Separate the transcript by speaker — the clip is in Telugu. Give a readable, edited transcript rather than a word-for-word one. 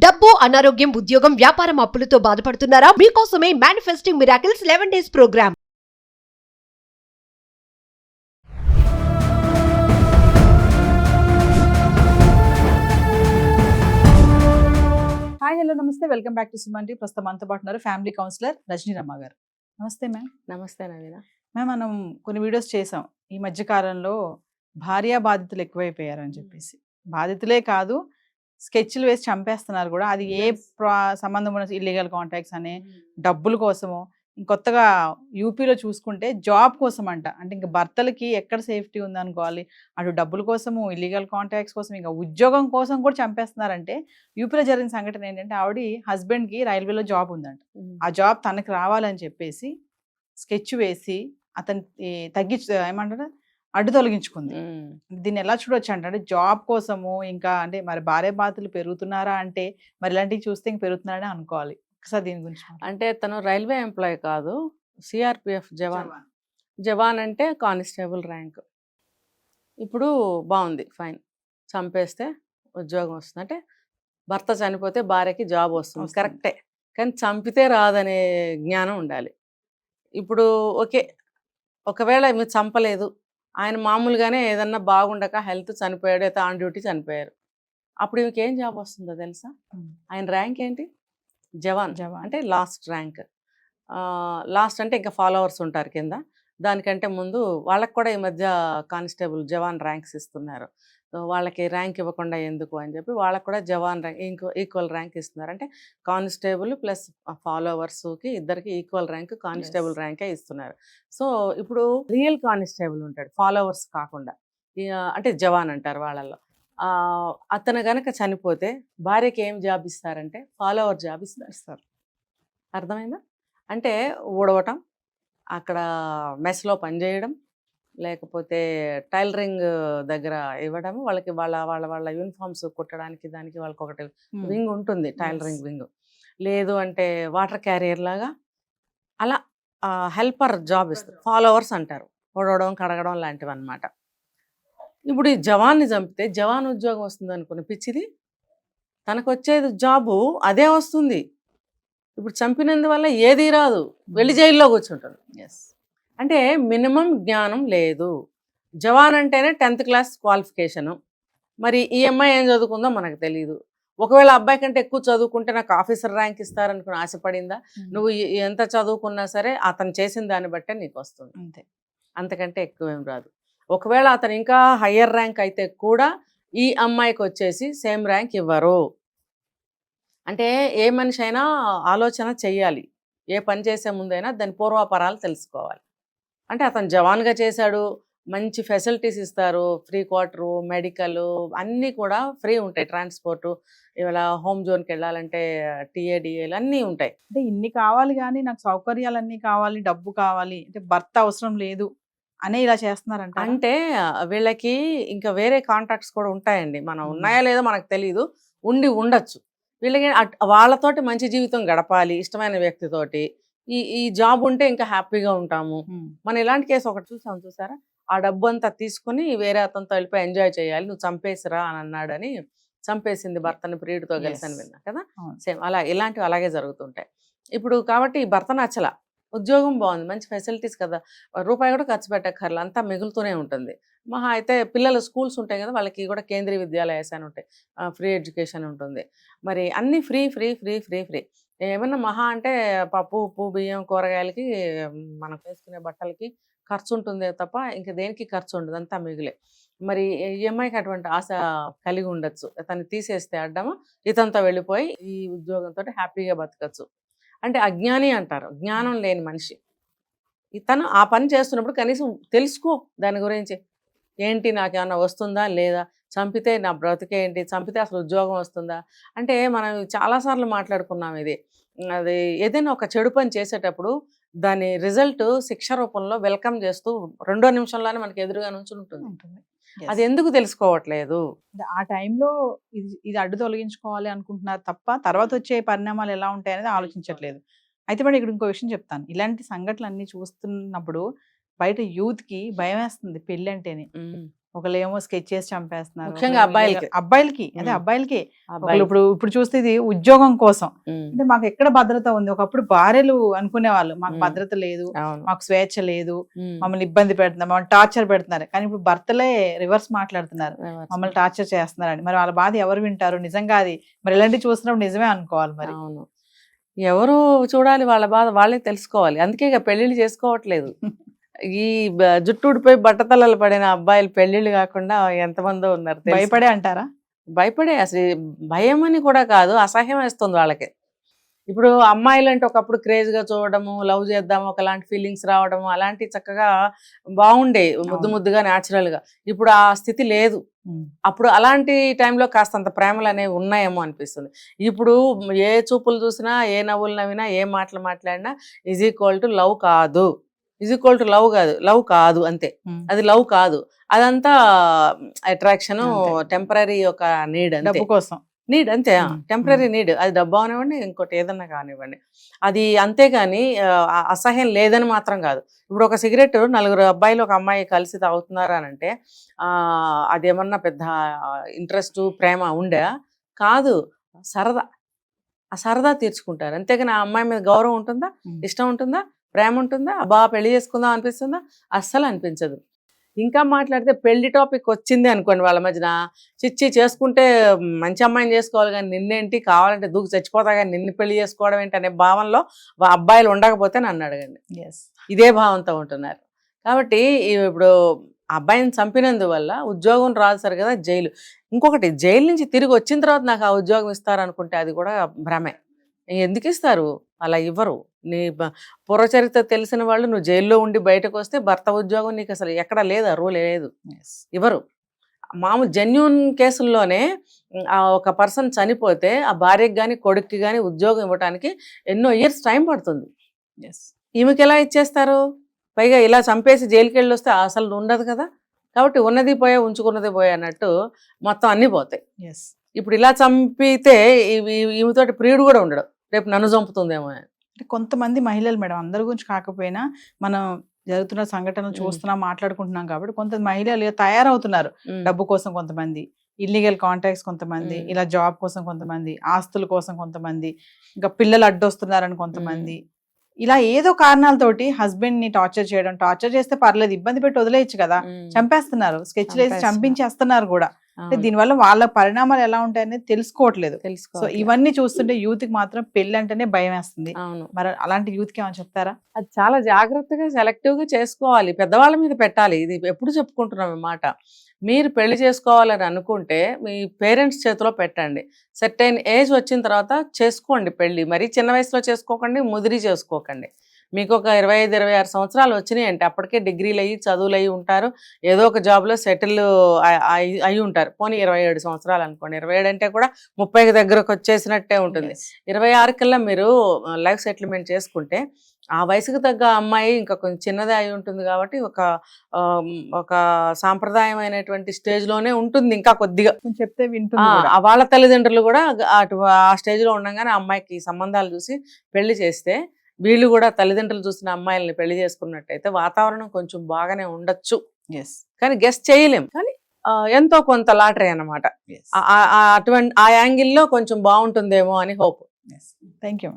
Speaker 1: డబ్బు, అనారోగ్యం, ఉద్యోగం, వ్యాపారం అప్పులతో బాధపడుతున్నారా? మీకోసమే manifesting miracles 11 days programme.
Speaker 2: Hi hello నమస్తే, welcome back to Suman T. ప్రస్తుతం మనతో పాటు ఉన్నారు ఫ్యామిలీ కౌన్సిలర్ రజనీ రమ్మ గారు. నమస్తే మ్యామ్.
Speaker 3: నమస్తే నవీన.
Speaker 2: మ్యామ్, మనం కొన్ని వీడియోస్ చేసాం ఈ మధ్య కాలంలో, భార్యా బాధితులు ఎక్కువైపోయారని చెప్పేసి. బాధితులే కాదు, స్కెచ్లు వేసి చంపేస్తున్నారు కూడా. అది ఏ సంబంధం ఉన్న ఇల్లీగల్ కాంటాక్ట్స్ అనే డబ్బుల కోసమో, కొత్తగా యూపీలో చూసుకుంటే జాబ్ కోసం అంట. అంటే ఇంకా భర్తలకి ఎక్కడ సేఫ్టీ ఉందనుకోవాలి, అటు డబ్బుల కోసము, ఇల్లీగల్ కాంటాక్ట్స్ కోసం, ఇంకా ఉద్యోగం కోసం కూడా చంపేస్తున్నారంటే. యూపీలో జరిగిన సంఘటన ఏంటంటే, ఆవిడ హస్బెండ్కి రైల్వేలో జాబ్ ఉందంట. ఆ జాబ్ తనకి రావాలని చెప్పేసి స్కెచ్ వేసి అతన్ని ఏమంటారు, అడ్డు తొలగించుకుంది. దీన్ని ఎలా చూడొచ్చు అంటే, జాబ్ కోసము ఇంకా అంటే మరి భార్య బాధితులు పెరుగుతున్నారా అంటే, మరి ఇలాంటివి చూస్తే ఇంక పెరుగుతున్నారని అనుకోవాలి. ఒకసారి దీని గురించి
Speaker 3: అంటే తను రైల్వే ఎంప్లాయీ కాదు, సిఆర్పిఎఫ్ జవాన్. జవాన్ అంటే కానిస్టేబుల్ ర్యాంక్. ఇప్పుడు బాగుంది, ఫైన్. చంపేస్తే ఉద్యోగం వస్తుంది అంటే, భర్త చనిపోతే భార్యకి జాబ్ వస్తుంది, కరెక్టే. కానీ చంపితే రాదనే జ్ఞానం ఉండాలి. ఇప్పుడు ఓకే, ఒకవేళ మీరు చంపలేదు, ఆయన మామూలుగానే ఏదన్నా బాగుండక హెల్త్ చనిపోయాడు, అయితే ఆన్ డ్యూటీ చనిపోయారు, అప్పుడు ఇంకేం జాబ్ వస్తుందో తెలుసా? ఆయన ర్యాంక్ ఏంటి? జవాన్. అంటే లాస్ట్ ర్యాంక్. లాస్ట్ అంటే ఇంకా ఫాలోవర్స్ ఉంటారు కింద. దానికంటే ముందు వాళ్ళకి కూడా ఈ మధ్య కానిస్టేబుల్ జవాన్ ర్యాంక్స్ ఇస్తున్నారు. వాళ్ళకి ర్యాంక్ ఇవ్వకుండా ఎందుకు అని చెప్పి వాళ్ళకి కూడా జవాన్ ర్యాంక్ ఈక్వల్ ర్యాంక్ ఇస్తున్నారు. అంటే కానిస్టేబుల్ ప్లస్ ఫాలోవర్స్కి ఇద్దరికి ఈక్వల్ ర్యాంక్ కానిస్టేబుల్ ర్యాంకే ఇస్తున్నారు. సో ఇప్పుడు రియల్ కానిస్టేబుల్ ఉంటాడు, ఫాలోవర్స్ కాకుండా, అంటే జవాన్ అంటారు వాళ్ళల్లో. అతను గనక చనిపోతే భార్యకి ఏం జాబ్ ఇస్తారంటే ఫాలోవర్ జాబ్ ఇస్తారు. అర్థమైందా? అంటే ఊడవటం, అక్కడ మెస్లో పనిచేయడం, లేకపోతే టైలరింగ్ దగ్గర ఇవ్వడం, వాళ్ళకి వాళ్ళ వాళ్ళ వాళ్ళ యూనిఫామ్స్ కుట్టడానికి దానికి వాళ్ళకి ఒకటి వింగ్ ఉంటుంది, టైలరింగ్ వింగ్. లేదు అంటే వాటర్ క్యారియర్ లాగా అలా హెల్పర్ జాబ్ ఇస్తారు. ఫాలోవర్స్ అంటారు, ఊడవడం కడగడం లాంటివి అన్నమాట. ఇప్పుడు ఈ జవాన్ని చంపితే జవాన్ ఉద్యోగం వస్తుంది అనుకున్న పిచ్చిది, తనకు వచ్చేది జాబు అదే వస్తుంది. ఇప్పుడు చంపినందువల్ల ఏది రాదు, వెళ్ళి జైల్లో కూర్చుంటాడు. అంటే మినిమం జ్ఞానం లేదు. జవాన్ అంటేనే 10th క్లాస్ క్వాలిఫికేషను. మరి ఈ అమ్మాయి ఏం చదువుకుందో మనకు తెలియదు. ఒకవేళ అబ్బాయి కంటే ఎక్కువ చదువుకుంటే నాకు ఆఫీసర్ ర్యాంక్ ఇస్తారనుకుని ఆశపడిందా? నువ్వు ఎంత చదువుకున్నా సరే అతను చేసిన దాన్ని బట్టే నీకు వస్తుంది, అంతే. అంతకంటే ఎక్కువేం రాదు. ఒకవేళ అతను ఇంకా హయ్యర్ ర్యాంక్ అయితే కూడా ఈ అమ్మాయికి వచ్చేసి సేమ్ ర్యాంక్ ఇవ్వరు. అంటే ఏ మనిషి అయినా ఆలోచన చెయ్యాలి, ఏ పని చేసే ముందైనా దాని పూర్వాపరాలు తెలుసుకోవాలి. అంటే అతను జవాన్గా చేశాడు, మంచి ఫెసిలిటీస్ ఇస్తారు, ఫ్రీ క్వార్టరు, మెడికల్ అన్నీ కూడా ఫ్రీ ఉంటాయి, ట్రాన్స్పోర్టు, ఇవాళ హోమ్ జోన్కి వెళ్ళాలంటే టీఏడిఏలు అన్నీ ఉంటాయి.
Speaker 2: అంటే ఇన్ని కావాలి కానీ నాకు సౌకర్యాలన్నీ కావాలి, డబ్బు కావాలి, అంటే భర్త అవసరం లేదు అనే ఇలా చేస్తున్నారంట.
Speaker 3: అంటే వీళ్ళకి ఇంకా వేరే కాంట్రాక్ట్స్ కూడా ఉంటాయండి, మనం ఉన్నాయా లేదో మనకు తెలియదు, ఉండొచ్చు. వీళ్ళకి వాళ్ళతోటి మంచి జీవితం గడపాలి, ఇష్టమైన వ్యక్తితోటి. ఈ జాబ్ ఉంటే ఇంకా హ్యాపీగా ఉంటాము. మనం ఇలాంటి కేసు ఒకటి చూసారా? ఆ డబ్బు అంతా తీసుకుని వేరే అతనితో వెళ్ళిపోయి ఎంజాయ్ చేయాలి, నువ్వు చంపేసిరా అని అన్నాడని చంపేసింది భర్తని ప్రియుడితో కలిసి అని విన్నా కదా. సేమ్ అలా ఇలాంటివి అలాగే జరుగుతుంటాయి. ఇప్పుడు కాబట్టి ఈ భర్త నచ్చల, ఉద్యోగం బాగుంది, మంచి ఫెసిలిటీస్ కదా, రూపాయి కూడా ఖర్చు పెట్టక్కర్లా, అంతా మిగులుతూనే ఉంటుంది. మహా అయితే పిల్లల స్కూల్స్ ఉంటాయి కదా, వాళ్ళకి కూడా కేంద్రీయ విద్యాలయాస్ అని ఉంటాయి, ఫ్రీ ఎడ్యుకేషన్ ఉంటుంది. మరి అన్నీ free free free free free. ఏమన్నా మహా అంటే పప్పు ఉప్పు బియ్యం కూరగాయలకి మనం వేసుకునే బట్టలకి ఖర్చు ఉంటుందే తప్ప ఇంకా దేనికి ఖర్చు ఉండదు, అంతా మిగిలే. మరి ఈఎంఐకి అటువంటి ఆశ కలిగి ఉండొచ్చు, తను తీసేస్తే అడ్డము ఇతంతా వెళ్ళిపోయి ఈ ఉద్యోగంతో హ్యాపీగా బతకచ్చు. అంటే అజ్ఞాని అంటారు, జ్ఞానం లేని మనిషి. ఇతను ఆ పని చేస్తున్నప్పుడు కనీసం తెలుసుకో దాని గురించి, ఏంటి నాకేమన్నా వస్తుందా లేదా, చంపితే నా బ్రతికేంటి, చంపితే అసలు ఉద్యోగం వస్తుందా. అంటే మనం చాలాసార్లు మాట్లాడుకున్నాం ఇది. అది ఏదైనా ఒక చెడు పని చేసేటప్పుడు దాని రిజల్ట్ శిక్ష రూపంలో వెల్కమ్ చేస్తూ 2వ నిమిషంలోనే మనకి ఎదురుగా నుంచి ఉంటుంది. అది ఎందుకు తెలుసుకోవట్లేదు?
Speaker 2: ఆ టైంలో ఇది అడ్డు తొలగించుకోవాలి అనుకుంటున్నారు తప్ప తర్వాత వచ్చే పరిణామాలు ఎలా ఉంటాయి అనేది ఆలోచించట్లేదు. అయితే మరి ఇక్కడ ఇంకో విషయం చెప్తాను. ఇలాంటి సంఘటనలు అన్ని చూస్తున్నప్పుడు బయట యూత్కి భయం వేస్తుంది పెళ్ళి అంటేనే. ఒకళ్ళేమో స్కెచ్ చేసి చంపేస్తున్నారు,
Speaker 3: ముఖ్యంగా అబ్బాయిలకి.
Speaker 2: అబ్బాయిలకి అదే
Speaker 3: ఉమ్.
Speaker 2: అబ్బాయిలకి.
Speaker 3: అబ్బాయి.
Speaker 2: ఇప్పుడు చూస్తే ఇది ఉద్యోగం కోసం.
Speaker 3: ఉమ్.
Speaker 2: అంటే మాకు ఎక్కడ భద్రత ఉంది? ఒకప్పుడు భార్యలు అనుకునేవాళ్ళు మాకు భద్రత లేదు,
Speaker 3: అవును.
Speaker 2: మాకు స్వేచ్ఛ లేదు,
Speaker 3: ఉమ్.
Speaker 2: మమ్మల్ని ఇబ్బంది పెడుతున్నారు, మమ్మల్ని టార్చర్ పెడుతున్నారు. కానీ ఇప్పుడు భర్తలే రివర్స్ మాట్లాడుతున్నారు, మమ్మల్ని టార్చర్ చేస్తున్నారని. మరి వాళ్ళ బాధ ఎవరు వింటారు? నిజంగా అది మరి ఇలాంటివి చూసినప్పుడు నిజమే అనుకోవాలి. మరి
Speaker 3: అవును, ఎవరు చూడాలి వాళ్ళ బాధ వాళ్ళే తెలుసుకోవాలి. అందుకే ఇక పెళ్లిళ్ళు చేసుకోవట్లేదు. ఈ జుట్టు ఊడిపోయి బట్టతలలు పడిన అబ్బాయిలు పెళ్లిళ్ళు కాకుండా ఎంతమందో ఉన్నారు తెలుసా?
Speaker 2: భయపడే అంటారా?
Speaker 3: భయపడే, అసలు భయం అని కూడా కాదు, అసహ్యం వేస్తుంది వాళ్ళకి. ఇప్పుడు అమ్మాయిలు అంటే ఒకప్పుడు క్రేజ్గా చూడడము, లవ్ చేద్దాము, ఒకలాంటి ఫీలింగ్స్ రావడము, అలాంటి చక్కగా బాగుండే, ముద్దు ముద్దుగా న్యాచురల్గా. ఇప్పుడు ఆ స్థితి లేదు. అప్పుడు అలాంటి టైంలో కాస్తంత ప్రేమలు అనేవి ఉన్నాయేమో అనిపిస్తుంది. ఇప్పుడు ఏ చూపులు చూసినా, ఏ నవ్వులు నవ్వినా, ఏ మాటలు మాట్లాడినా = లవ్ కాదు, లవ్ కాదు అంతే. అది లవ్ కాదు, అదంతా అట్రాక్షన్, టెంపరీ ఒక నీడ్,
Speaker 2: డబ్బు కోసం
Speaker 3: నీడ్ అంతే, టెంపరీ నీడ్. అది డబ్బు అవనివ్వండి, ఇంకోటి ఏదన్నా కానివ్వండి, అది అంతేగాని అసహ్యం లేదని మాత్రం కాదు. ఇప్పుడు ఒక సిగరెట్ 4 అబ్బాయిలు ఒక అమ్మాయి కలిసి తాగుతున్నారు అని అంటే అదేమన్నా పెద్ద ఇంట్రెస్ట్ ప్రేమ ఉండే కాదు, సరదా. ఆ సరదా తీర్చుకుంటారు, అంతేగాని ఆ అమ్మాయి మీద గౌరవం ఉంటుందా, ఇష్టం ఉంటుందా, ప్రేమ ఉంటుందా, బాగా పెళ్లి చేసుకుందాం అనిపిస్తుందా? అస్సలు అనిపించదు. ఇంకా మాట్లాడితే పెళ్లి టాపిక్ వచ్చింది అనుకోండి వాళ్ళ మధ్యన, చిచ్చి చేసుకుంటే మంచి అమ్మాయిని చేసుకోవాలి కానీ నిన్నేంటి, కావాలంటే దూకి చచ్చిపోతా కానీ నిన్ను పెళ్లి చేసుకోవడం ఏంటి అనే భావనలో అబ్బాయిలు ఉండకపోతే నన్ను అడగండి. ఇదే భావంతో ఉంటున్నారు. కాబట్టి ఇప్పుడు అబ్బాయిని చంపినందువల్ల ఉద్యోగం రాదు సరి కదా, జైలు. ఇంకొకటి, జైలు నుంచి తిరిగి వచ్చిన తర్వాత నాకు ఆ ఉద్యోగం ఇస్తారనుకుంటే అది కూడా భ్రమే. ఎందుకు ఇస్తారు? అలా ఇవ్వరు. నీ పూర్వచరిత్ర తెలిసిన వాళ్ళు నువ్వు జైల్లో ఉండి బయటకు వస్తే భర్త ఉద్యోగం నీకు అసలు ఎక్కడ లేదు, ఆ రూల్ లేదు, ఇవ్వరు. మామూలు జెన్యూన్ కేసుల్లోనే ఒక పర్సన్ చనిపోతే ఆ భార్యకి కానీ కొడుక్కి కానీ ఉద్యోగం ఇవ్వడానికి ఎన్నో ఇయర్స్ టైం పడుతుంది. ఈమెకి ఎలా ఇచ్చేస్తారు? పైగా ఇలా చంపేసి జైలుకి వెళ్ళి వస్తే అసలు ఉండదు కదా. కాబట్టి ఉన్నది పోయే, ఉంచుకున్నది పోయే అన్నట్టు మొత్తం అన్నీ పోతాయి. ఇప్పుడు ఇలా చంపితే ఈమెతోటి ప్రియుడు కూడా ఉండడు, రేపు నన్ను చంపుతుందేమో అని.
Speaker 2: అంటే కొంతమంది మహిళలు మేడం, అందరి గురించి కాకపోయినా మనం జరుగుతున్న సంఘటనలు చూస్తున్నాం, మాట్లాడుకుంటున్నాం కాబట్టి కొంత మహిళలు తయారవుతున్నారు డబ్బు కోసం, కొంతమంది ఇల్లీగల్ కాంటాక్ట్స్, కొంతమంది ఇలా జాబ్ కోసం, కొంతమంది ఆస్తుల కోసం, కొంతమంది ఇంకా పిల్లలు అడ్డొస్తున్నారని, కొంతమంది ఇలా ఏదో కారణాలతోటి హస్బెండ్ ని టార్చర్ చేయడం. టార్చర్ చేస్తే పర్లేదు, ఇబ్బంది పెట్టి వదిలేయచ్చు కదా, చంపేస్తున్నారు, స్కెచ్లు వేసి చంపించేస్తున్నారు కూడా. అంటే దీనివల్ల వాళ్ళ పరిణామాలు ఎలా ఉంటాయనేది తెలుసుకోవట్లేదు. సో ఇవన్నీ చూస్తుంటే యూత్ కి మాత్రం పెళ్లి అంటేనే భయం వేస్తుంది. మరి అలాంటి యూత్ కి ఏమైనా చెప్తారా?
Speaker 3: అది చాలా జాగ్రత్తగా సెలెక్టివ్ గా చేసుకోవాలి, పెద్దవాళ్ళ మీద పెట్టాలి. ఇది ఎప్పుడు చెప్పుకుంటున్నాం ఈ మాట. మీరు పెళ్లి చేసుకోవాలని అనుకుంటే మీ పేరెంట్స్ చేతిలో పెట్టండి. సర్టైన్ ఏజ్ వచ్చిన తర్వాత చేసుకోండి పెళ్లి. మరీ చిన్న వయసులో చేసుకోకండి, ముదిరి చేసుకోకండి. మీకు ఒక 25-26 సంవత్సరాలు వచ్చినాయి అంటే అప్పటికే డిగ్రీలు అయ్యి, చదువులు అయ్యి ఉంటారు, ఏదో ఒక జాబ్లో సెటిల్ అయి ఉంటారు. పోనీ 27 సంవత్సరాలు అనుకోండి, 27 అంటే కూడా 30కి దగ్గరకు వచ్చేసినట్టే ఉంటుంది. 26 కల్లా మీరు లైఫ్ సెటిల్మెంట్ చేసుకుంటే ఆ వయసుకు తగ్గ అమ్మాయి ఇంకా కొంచెం చిన్నదే అయి ఉంటుంది కాబట్టి ఒక సాంప్రదాయమైనటువంటి స్టేజ్లోనే ఉంటుంది. ఇంకా కొద్దిగా
Speaker 2: చెప్తే వింటుంది.
Speaker 3: వాళ్ళ తల్లిదండ్రులు కూడా అటు ఆ స్టేజ్లో ఉండగానే అమ్మాయికి సంబంధాలు చూసి పెళ్లి చేస్తే, వీళ్ళు కూడా తల్లిదండ్రులు చూసిన అమ్మాయిల్ని పెళ్లి చేసుకున్నట్టయితే వాతావరణం కొంచెం బాగానే ఉండొచ్చు. కానీ గెస్ చేయలేం, కానీ ఎంతో కొంత లాటరీ అన్నమాట. అటువంటి ఆ యాంగిల్లో కొంచెం బాగుంటుందేమో అని హోప్.
Speaker 2: Thank you.